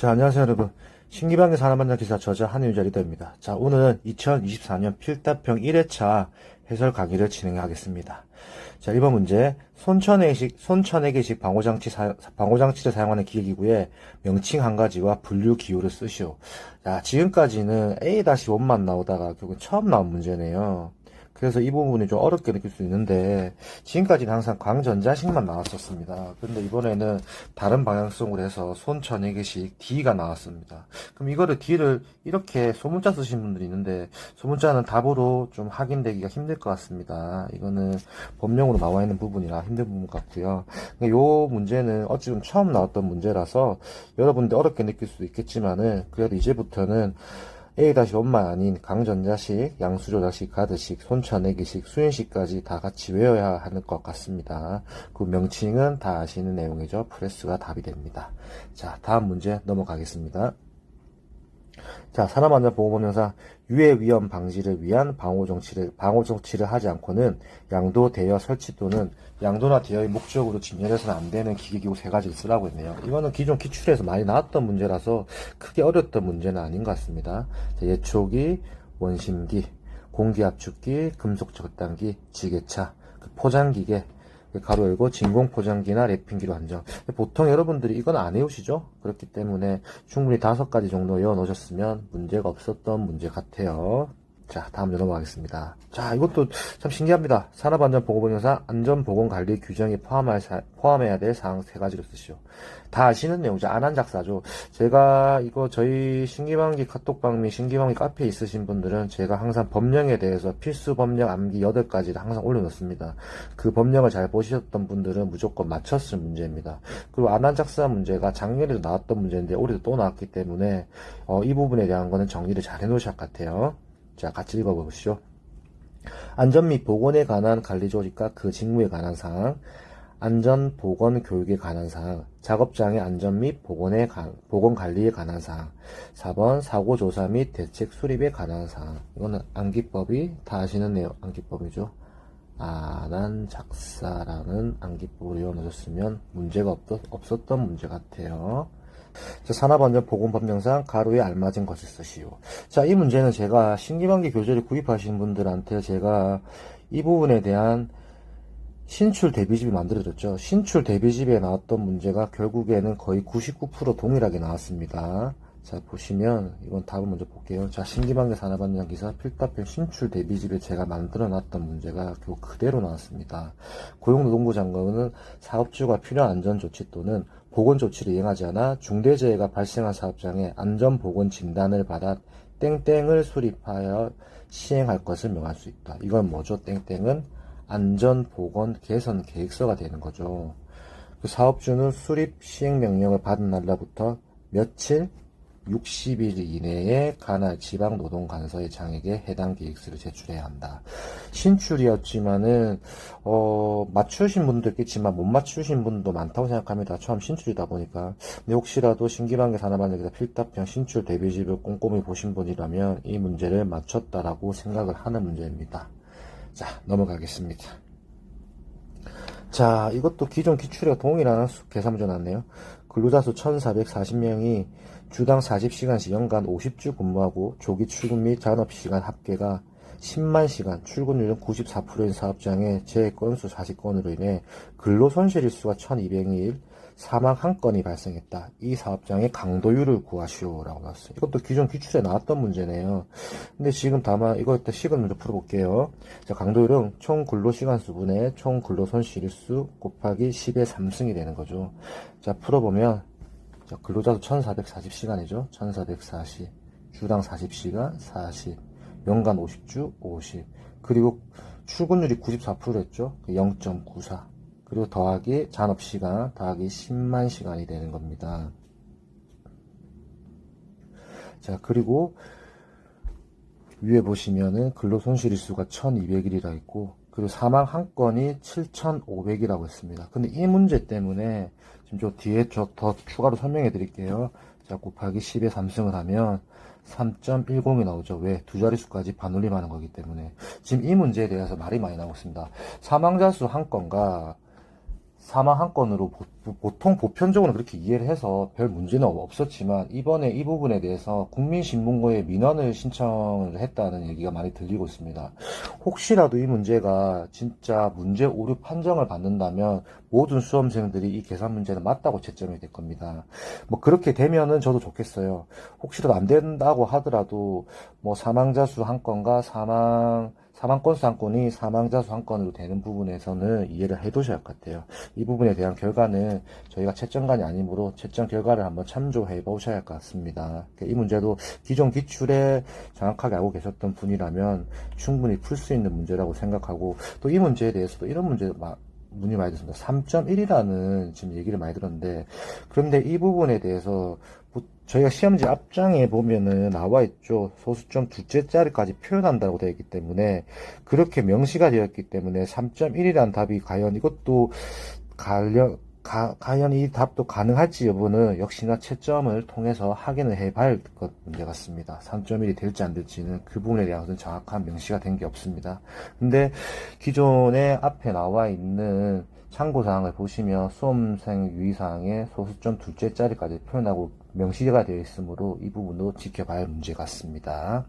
자, 안녕하세요, 여러분. 신기방의 사람만난 기사 저자 한유자 리더입니다. 자, 오늘은 2024년 필답형 1회차 해설 강의를 진행하겠습니다. 자, 1번 문제. 손천외계식 방호장치를 사용하는 기계기구의 명칭 한 가지와 분류 기호를 쓰시오. 자, 지금까지는 A-1만 나오다가 결국 처음 나온 문제네요. 그래서 이 부분이 좀 어렵게 느낄 수 있는데, 지금까지는 항상 광전자식만 나왔었습니다. 근데 이번에는 다른 방향성으로 해서 손천외계식 D가 나왔습니다. 그럼 이거를 D를 이렇게 소문자 쓰신 분들이 있는데, 소문자는 답으로 좀 확인되기가 힘들 것 같습니다. 이거는 법령으로 나와 있는 부분이라 힘든 부분 같고요. 이 문제는 어찌 보면 처음 나왔던 문제라서 여러분들 어렵게 느낄 수도 있겠지만은, 그래도 이제부터는 A-1만 아닌 강전자식, 양수조작식, 가드식, 손천외계식, 수인식까지 다 같이 외워야 하는 것 같습니다. 그 명칭은 다 아시는 내용이죠. 프레스가 답이 됩니다. 자, 다음 문제 넘어가겠습니다. 자, 산업안전보건법령상 유해 위험 방지를 위한 방호정치를 하지 않고는 양도, 대여, 설치 또는 양도나 대여의 목적으로 진열해서는 안 되는 기계기구 3가지를 쓰라고 했네요. 이거는 기존 기출에서 많이 나왔던 문제라서 크게 어려웠던 문제는 아닌 것 같습니다. 자, 예초기, 원심기, 공기압축기, 금속절단기, 지게차, 포장기계, 가로 열고 진공포장기나 랩핑기로 한정. 보통 여러분들이 이건 안 해오시죠? 그렇기 때문에 충분히 5가지 정도 외워놓으셨으면 문제가 없었던 문제 같아요. 자, 다음 넘어가겠습니다. 자, 이것도 참 신기합니다. 산업안전보건법령상 안전보건관리 규정에 포함해야 될 사항 3가지를 쓰시오. 다 아시는 내용이죠. 안한작사죠. 제가 이거 저희 신기방기 카톡방 및 신기방기 카페에 있으신 분들은 제가 항상 법령에 대해서 필수 법령 암기 8가지를 항상 올려놓습니다. 그 법령을 잘 보셨던 분들은 무조건 맞췄을 문제입니다. 그리고 안한작사 문제가 작년에도 나왔던 문제인데 올해도 또 나왔기 때문에 이 부분에 대한 거는 정리를 잘 해놓으실 것 같아요. 자, 같이 읽어보시죠. 안전 및 보건에 관한 관리 조직과 그 직무에 관한 사항, 안전 보건 교육에 관한 사항, 작업장의 안전 및 보건 관리에 관한 사항, 4번 사고 조사 및 대책 수립에 관한 사항. 이거는 암기법이 다 아시는 내용, 암기법이죠. 안한작사라는 암기법을 외워놓으셨으면 문제가 없었던 문제 같아요. 자, 산업안전보건법령상 가로에 알맞은 것을 쓰시오. 자, 이 문제는 제가 신기방기 교재를 구입하신 분들한테 제가 이 부분에 대한 신출 대비집이 만들어졌죠. 신출 대비집에 나왔던 문제가 결국에는 거의 99% 동일하게 나왔습니다. 자, 보시면 이건 답을 먼저 볼게요. 자, 신기방기 산업안전 기사 필답형 신출 대비집에 제가 만들어 놨던 문제가 결국 그대로 나왔습니다. 고용노동부 장관은 사업주가 필요한 안전조치 또는 보건조치를 이행하지 않아 중대재해가 발생한 사업장에 안전보건 진단을 받아 땡땡을 수립하여 시행할 것을 명할 수 있다. 이건 뭐죠? 땡땡은 안전보건 개선 계획서가 되는 거죠. 그 사업주는 수립 시행명령을 받은 날로부터 며칠 60일 이내에 관할 지방노동관서의 장에게 해당 계획서를 제출해야 한다. 신출이었지만은 맞추신 분도 있겠지만 못 맞추신 분도 많다고 생각합니다. 처음 신출이다 보니까. 근데 혹시라도 신기방기 산업안전기사 필답형 신출 대비집을 꼼꼼히 보신 분이라면 이 문제를 맞췄다라고 생각을 하는 문제입니다. 자, 넘어가겠습니다. 자, 이것도 기존 기출과 동일한 계산 문제 나왔네요. 근로자 수 1440명이 주당 40시간씩 연간 50주 근무하고 조기 출근 및 잔업시간 합계가 10만 시간, 출근율은 94%인 사업장의 재해 건수 40건으로 인해 근로손실일수가 1200일, 사망 1건이 발생했다. 이 사업장의 강도율을 구하시오 라고 나왔어요. 이것도 기존 기출에 나왔던 문제네요. 근데 지금 다만 이거 일단 식을 먼저 풀어볼게요. 자, 강도율은 총 근로시간수 분의 총 근로손실일수 곱하기 10의 3승이 되는 거죠. 자, 풀어보면 자, 근로자수 1440시간이죠. 1440 주당 40시간 40 연간 50주 50 그리고 출근율이 94%였죠. 0.94 그리고 더하기 잔업시간 더하기 10만 시간이 되는 겁니다. 자, 그리고 위에 보시면은 근로손실일수가 1200일이라 있고 그리고 사망 1건이 7500이라고 했습니다. 근데 이 문제 때문에 지금 저 뒤에 더 추가로 설명해 드릴게요. 자, 곱하기 10의 3승을 하면 3.10이 나오죠. 왜? 두 자릿수까지 반올림하는 거기 때문에. 지금 이 문제에 대해서 말이 많이 나오고 있습니다. 사망자 수 1건과 사망 한 건으로 보통 보편적으로 그렇게 이해를 해서 별 문제는 없었지만 이번에 이 부분에 대해서 국민신문고에 민원을 신청을 했다는 얘기가 많이 들리고 있습니다. 혹시라도 이 문제가 진짜 문제 오류 판정을 받는다면 모든 수험생들이 이 계산 문제는 맞다고 채점이 될 겁니다. 뭐 그렇게 되면은 저도 좋겠어요. 혹시라도 안 된다고 하더라도 뭐 사망자 수 한 건과 사망 건수 한 건이 사망자 수 한 건으로 되는 부분에서는 이해를 해 두셔야 할 것 같아요. 이 부분에 대한 결과는 저희가 채점관이 아니므로 채점 결과를 한번 참조해 보셔야 할 것 같습니다. 이 문제도 기존 기출에 정확하게 알고 계셨던 분이라면 충분히 풀 수 있는 문제라고 생각하고, 또 이 문제에 대해서도 이런 문제 문의 많이 듣습니다. 3.1이라는 지금 얘기를 많이 들었는데, 그런데 이 부분에 대해서 저희가 시험지 앞장에 보면은 나와 있죠. 소수점 둘째 자리까지 표현한다고 되어 있기 때문에, 그렇게 명시가 되어 있기 때문에 3.1이라는 답이 과연 이것도 과연 이 답도 가능할지 여부는 역시나 채점을 통해서 확인을 해봐야 할 것 문제 같습니다. 3.1이 될지 안 될지는 그 부분에 대해서는 정확한 명시가 된 게 없습니다. 근데 기존에 앞에 나와 있는 참고사항을 보시면 수험생 유의사항에 소수점 둘째 자리까지 표현하고 명시가 되어 있으므로 이 부분도 지켜봐야 할 문제 같습니다.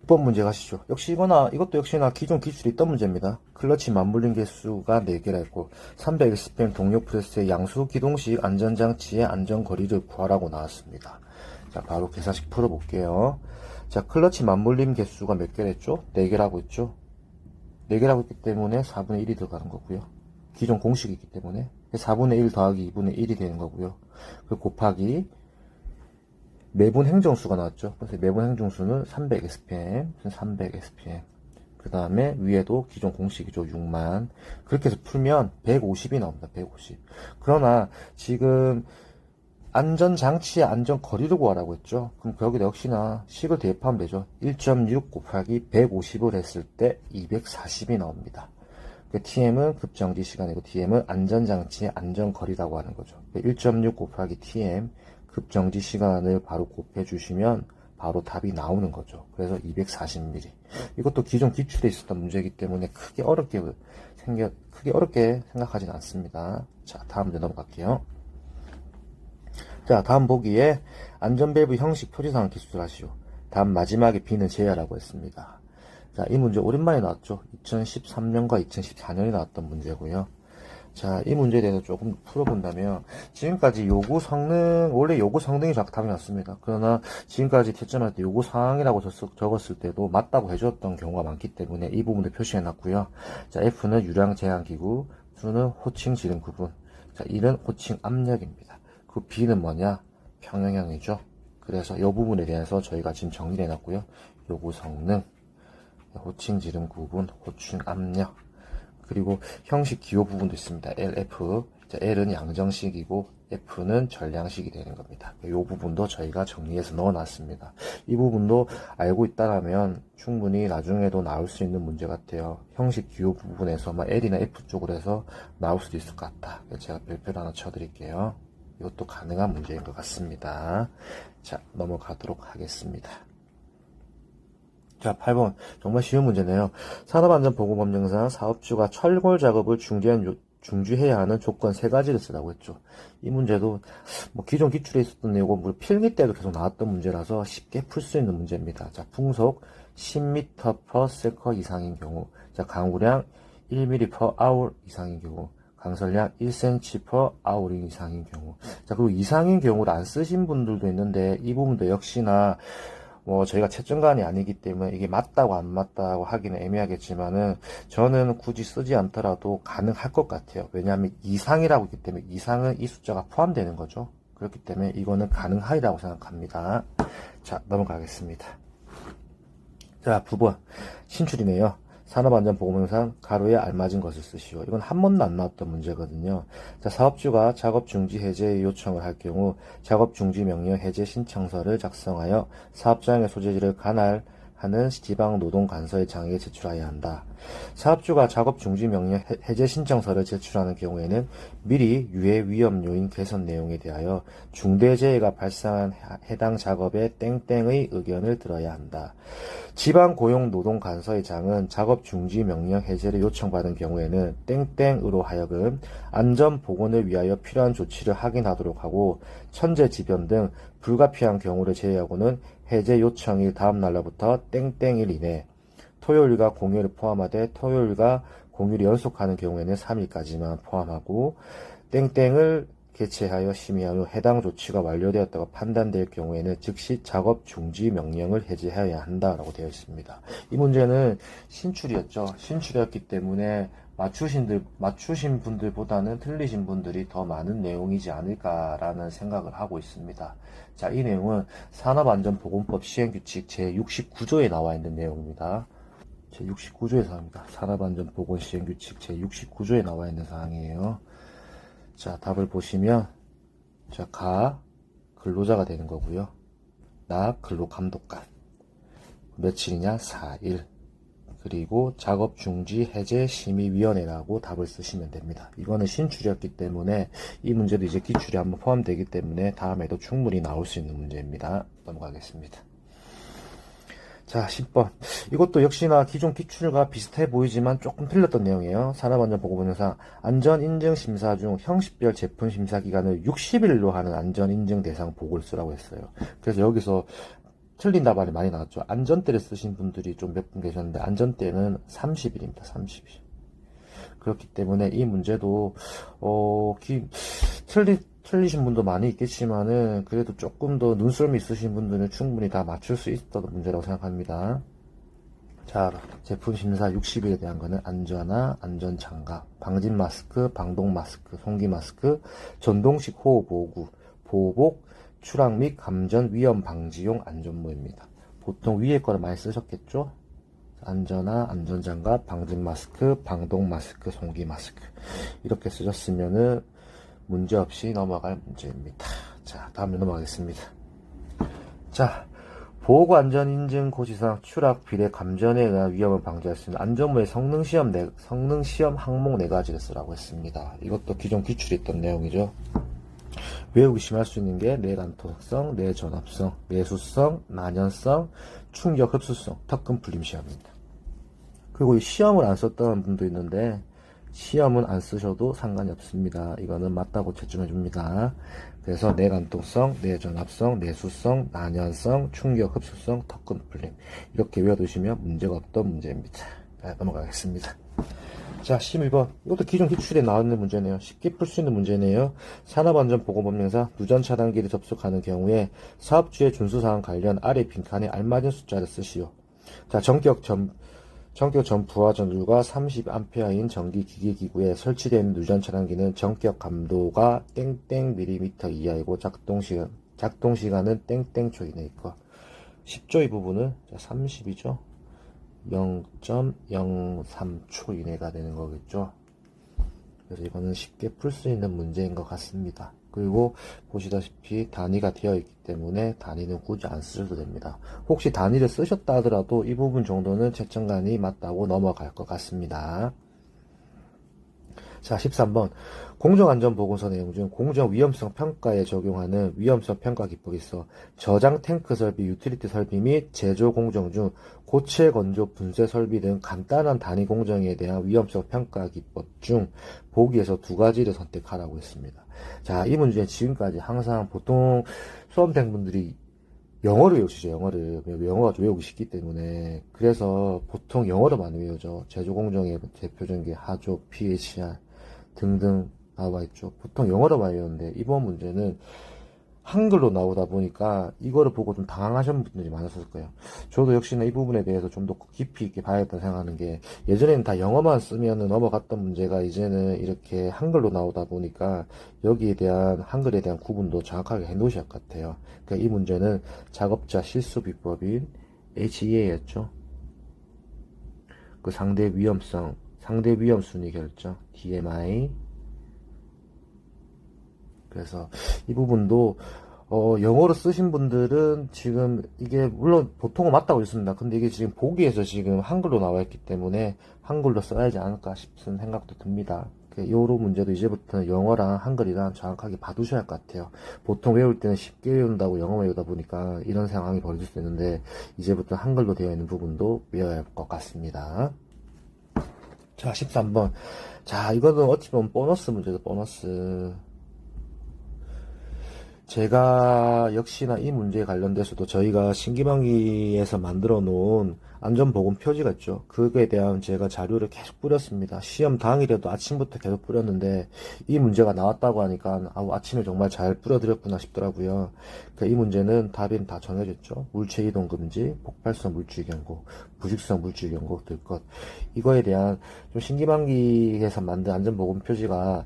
6번 문제 가시죠. 이것도 역시나 기존 기출이 있던 문제입니다. 클러치 맞물림 개수가 4개라 했고, 300SPM 동력 프레스의 양수 기동식 안전장치의 안전거리를 구하라고 나왔습니다. 자, 바로 계산식 풀어볼게요. 자, 클러치 맞물림 개수가 몇 개랬죠? 4개라고 했죠? 4개라고 했기 때문에 4분의 1이 들어가는 거고요. 기존 공식이기 때문에 4분의 1 더하기 2분의 1이 되는 거고요. 그 곱하기 매분 행정수가 나왔죠. 그래서 매분 행정수는 300SPM, 300SPM. 그 다음에 위에도 기존 공식이죠. 6만. 그렇게 해서 풀면 150이 나옵니다. 150. 그러나 지금 안전장치의 안전거리를 구하라고 했죠. 그럼 여기다 역시나 식을 대입하면 되죠. 1.6 곱하기 150을 했을 때 240이 나옵니다. TM은 급정지 시간이고 DM은 안전장치의 안전거리라고 하는 거죠. 1.6 곱하기 TM 급정지 시간을 바로 곱해 주시면 바로 답이 나오는 거죠. 그래서 240mm. 이것도 기존 기출에 있었던 문제이기 때문에 크게 어렵게 생각하지는 않습니다. 자, 다음 문제 넘어갈게요. 자, 다음 보기에 안전밸브 형식 표지사항 기술하시오. 다음 마지막에 B는 제외하라고 했습니다. 자, 이 문제 오랜만에 나왔죠. 2013년과 2014년에 나왔던 문제고요. 자, 이 문제에 대해서 조금 풀어본다면, 지금까지 요구 성능, 원래 요구 성능이 답이 났습니다. 그러나 지금까지 채점할 때 요구 사항이라고 적었을 때도 맞다고 해줬던 경우가 많기 때문에 이 부분을 표시해놨고요. 자, F는 유량 제한기구, Q는 호칭 지름 구분, 자, 1은 호칭 압력입니다. 그 B는 뭐냐? 평형형이죠. 그래서 이 부분에 대해서 저희가 지금 정리를 해놨고요. 요구 성능, 호칭 지름 구분, 호칭 압력, 그리고 형식 기호 부분도 있습니다. LF. 자, L은 양정식이고 F는 전량식이 되는 겁니다. 이 부분도 저희가 정리해서 넣어놨습니다. 이 부분도 알고 있다라면 충분히 나중에도 나올 수 있는 문제 같아요. 형식 기호 부분에서 L이나 F 쪽으로 해서 나올 수도 있을 것 같다. 제가 별표를 하나 쳐드릴게요. 이것도 가능한 문제인 것 같습니다. 자, 넘어가도록 하겠습니다. 자, 8번. 정말 쉬운 문제네요. 산업안전보건법령상 사업주가 철골 작업을 중지해야 하는 조건 3가지를 쓰라고 했죠. 이 문제도 기존 기출에 있었던 내용은 필기 때도 계속 나왔던 문제라서 쉽게 풀 수 있는 문제입니다. 자, 풍속 10m/s 이상인 경우, 자, 강우량 1m/h 이상인 경우, 강설량 1cm/h 이상인 경우. 자, 그리고 이상인 경우를 안 쓰신 분들도 있는데 이 부분도 역시나 저희가 채점관이 아니기 때문에 이게 맞다고 안 맞다고 하기는 애매하겠지만은 저는 굳이 쓰지 않더라도 가능할 것 같아요. 왜냐하면 이상이라고 했기 때문에 이상은 이 숫자가 포함되는 거죠. 그렇기 때문에 이거는 가능하리라고 생각합니다. 자, 넘어가겠습니다. 자, 9번. 신출이네요. 산업안전보건법상 가로에 알맞은 것을 쓰시오. 이건 한 번도 안 나왔던 문제거든요. 자, 사업주가 작업 중지 해제 요청을 할 경우 작업 중지 명령 해제 신청서를 작성하여 사업장의 소재지를 관할한 하는 지방노동관서의 장에게 제출하여야 한다. 사업주가 작업 중지 명령 해제 신청서를 제출하는 경우에는 미리 유해 위험 요인 개선 내용에 대하여 중대재해가 발생한 해당 작업의 땡땡의 의견을 들어야 한다. 지방고용노동관서의 장은 작업 중지 명령 해제를 요청받은 경우에는 땡땡으로 하여금 안전보건을 위하여 필요한 조치를 확인하도록 하고 천재지변 등 불가피한 경우를 제외하고는 해제 요청일 다음 날로부터 땡땡일 이내 토요일과 공휴일을 포함하되 토요일과 공휴일이 연속하는 경우에는 3일까지만 포함하고 땡땡을 개최하여 심의한 후 해당 조치가 완료되었다고 판단될 경우에는 즉시 작업 중지 명령을 해제해야 한다라고 되어 있습니다. 이 문제는 신출이었죠. 신출이었기 때문에 맞추신 분들보다는 틀리신 분들이 더 많은 내용이지 않을까라는 생각을 하고 있습니다. 자, 이 내용은 산업안전보건법 시행규칙 제69조에 나와 있는 내용입니다. 제69조에 나옵니다. 산업안전보건 시행규칙 제69조에 나와 있는 사항이에요. 자, 답을 보시면, 자, 가, 근로자가 되는 거고요. 나, 근로감독관. 며칠이냐? 4일. 그리고 작업중지 해제 심의위원회라고 답을 쓰시면 됩니다. 이거는 신출이었기 때문에 이 문제도 이제 기출에 한번 포함되기 때문에 다음에도 충분히 나올 수 있는 문제입니다. 넘어가겠습니다. 자, 10번. 이것도 역시나 기존 기출과 비슷해 보이지만 조금 틀렸던 내용이에요. 산업안전보건본영상 안전인증심사 중 형식별 제품 심사 기간을 60일로 하는 안전인증 대상 보고를 쓰라고 했어요. 그래서 여기서 틀린 답안이 많이 나왔죠. 안전대를 쓰신 분들이 좀 몇 분 계셨는데 안전대는 30일입니다. 30일. 그렇기 때문에 이 문제도 틀리신 분도 많이 있겠지만은 그래도 조금 더 눈썰미 있으신 분들은 충분히 다 맞출 수 있었던 문제라고 생각합니다. 자, 제품 심사 60일에 대한 거는 안전화, 안전장갑, 방진 마스크, 방독 마스크, 송기 마스크, 전동식 호흡 보호구, 보호복, 추락 및 감전 위험 방지용 안전모입니다. 보통 위에 거를 많이 쓰셨겠죠? 안전화, 안전장갑, 방진 마스크, 방독 마스크, 송기 마스크 이렇게 쓰셨으면은 문제없이 넘어갈 문제입니다. 자, 다음에 넘어가겠습니다. 자, 보호구 안전인증 고지사항 추락, 비례, 감전에 의한 위험을 방지할 수 있는 안전모의 성능시험 항목 4가지를 쓰라고 했습니다. 이것도 기존 기출에 있던 내용이죠. 외우기 심할 수 있는 게 내관통성, 내전압성, 내수성, 난연성, 충격 흡수성, 턱금 풀림 시험입니다. 그리고 이 시험을 안 썼다는 분도 있는데 시험은 안 쓰셔도 상관이 없습니다. 이거는 맞다고 채점해 줍니다. 그래서 내관통성, 내전압성, 내수성, 난연성, 충격 흡수성, 턱금 풀림 이렇게 외워두시면 문제가 없던 문제입니다. 자, 넘어가겠습니다. 자, 11번. 이것도 기존 기출에 나오는 문제네요. 쉽게 풀 수 있는 문제네요. 산업안전보건법령상 누전 차단기를 접속하는 경우에 사업주의 준수사항 관련 아래 빈칸에 알맞은 숫자를 쓰시오. 자, 전격 점프와 전류가 30A인 전기기계기구에 설치된 누전 차단기는 전격 감도가 땡땡 mm 이하이고 작동 시간은 땡땡초 이내 있고 10조 이 부분은 30이죠. 0.03초 이내가 되는 거겠죠. 그래서 이거는 쉽게 풀 수 있는 문제인 것 같습니다. 그리고 보시다시피 단위가 되어 있기 때문에 단위는 굳이 안 쓰셔도 됩니다. 혹시 단위를 쓰셨다 하더라도 이 부분 정도는 채점관이 맞다고 넘어갈 것 같습니다. 자, 13번. 공정안전보건서 내용 중 공정위험성 평가에 적용하는 위험성 평가 기법이 있어 저장 탱크 설비, 유틸리티 설비 및 제조 공정 중 고체 건조 분쇄 설비 등 간단한 단위 공정에 대한 위험성 평가 기법 중 보기에서 2가지를 선택하라고 했습니다. 자, 이 문제 지금까지 항상 보통 수험생분들이 영어를 외우시죠, 영어를. 영어가 좀 외우기 쉽기 때문에. 그래서 보통 영어로 많이 외우죠. 제조공정의 대표적인 게 하조, PHR 등등 나와 있죠. 보통 영어로 많이 외우는데, 이번 문제는 한글로 나오다 보니까 이거를 보고 좀 당황하신 분들이 많았을 거예요. 저도 역시나 이 부분에 대해서 좀 더 깊이 있게 봐야겠다 생각하는 게 예전에는 다 영어만 쓰면 넘어갔던 문제가 이제는 이렇게 한글로 나오다 보니까 여기에 대한 한글에 대한 구분도 정확하게 해 놓으실 것 같아요. 그러니까 이 문제는 작업자 실수 비법인 HEA였죠. 그 상대 위험 순위 결정 DMI. 그래서 이 부분도 영어로 쓰신 분들은 지금 이게 물론 보통은 맞다고 있습니다. 근데 이게 지금 보기에서 지금 한글로 나와 있기 때문에 한글로 써야지 않을까 싶은 생각도 듭니다. 요런 문제도 이제부터는 영어랑 한글이랑 정확하게 봐두셔야 할 것 같아요. 보통 외울 때는 쉽게 외운다고 영어 외우다 보니까 이런 상황이 벌어질 수 있는데 이제부터 한글로 되어 있는 부분도 외워야 할 것 같습니다. 자, 13번. 자, 이거는 어찌 보면 보너스 문제죠, 보너스. 제가 역시나 이 문제에 관련돼서도 저희가 신기방기에서 만들어 놓은 안전보건 표지가 있죠. 그거에 대한 제가 자료를 계속 뿌렸습니다. 시험 당일에도 아침부터 계속 뿌렸는데 이 문제가 나왔다고 하니까 아침에 정말 잘 뿌려드렸구나 싶더라고요. 이 문제는 답이 다 정해졌죠. 물체 이동 금지, 폭발성 물질 경고, 부식성 물질 경고 될 것. 이거에 대한 좀 신기방기에서 만든 안전보건 표지가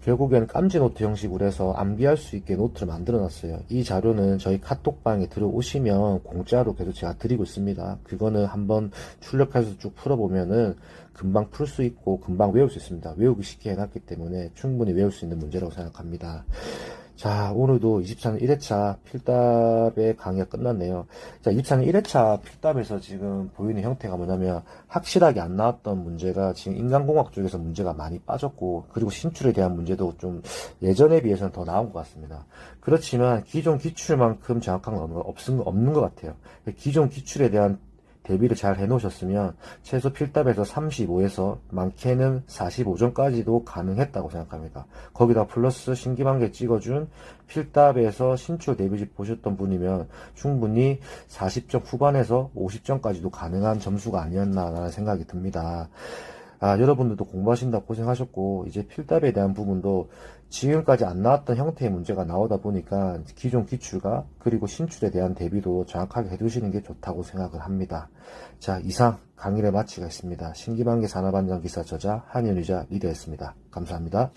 결국엔 깜지 노트 형식으로 해서 암기할 수 있게 노트를 만들어 놨어요. 이 자료는 저희 카톡방에 들어오시면 공짜로 계속 제가 드리고 있습니다. 그거는 한번 출력해서 쭉 풀어보면은 금방 풀 수 있고 금방 외울 수 있습니다. 외우기 쉽게 해놨기 때문에 충분히 외울 수 있는 문제라고 생각합니다. 자, 오늘도 24년 1회차 필답의 강의가 끝났네요. 자, 24년 1회차 필답에서 지금 보이는 형태가 뭐냐면 확실하게 안 나왔던 문제가 지금 인간공학 쪽에서 문제가 많이 빠졌고 그리고 신출에 대한 문제도 좀 예전에 비해서는 더 나온 것 같습니다. 그렇지만 기존 기출만큼 정확한 건 없는 것 같아요. 기존 기출에 대한 대비를 잘 해놓으셨으면 최소 필답에서 35에서 많게는 45점까지도 가능했다고 생각합니다. 거기다 플러스 신기방개 찍어준 필답에서 신출 대비집 보셨던 분이면 충분히 40점 후반에서 50점까지도 가능한 점수가 아니었나라는 생각이 듭니다. 여러분들도 공부하신다고 고생하셨고 이제 필답에 대한 부분도 지금까지 안 나왔던 형태의 문제가 나오다 보니까 기존 기출과 그리고 신출에 대한 대비도 정확하게 해두시는 게 좋다고 생각을 합니다. 자, 이상 강의를 마치겠습니다. 신기방개 산업안전기사 저자 한현유자 리더였습니다. 감사합니다.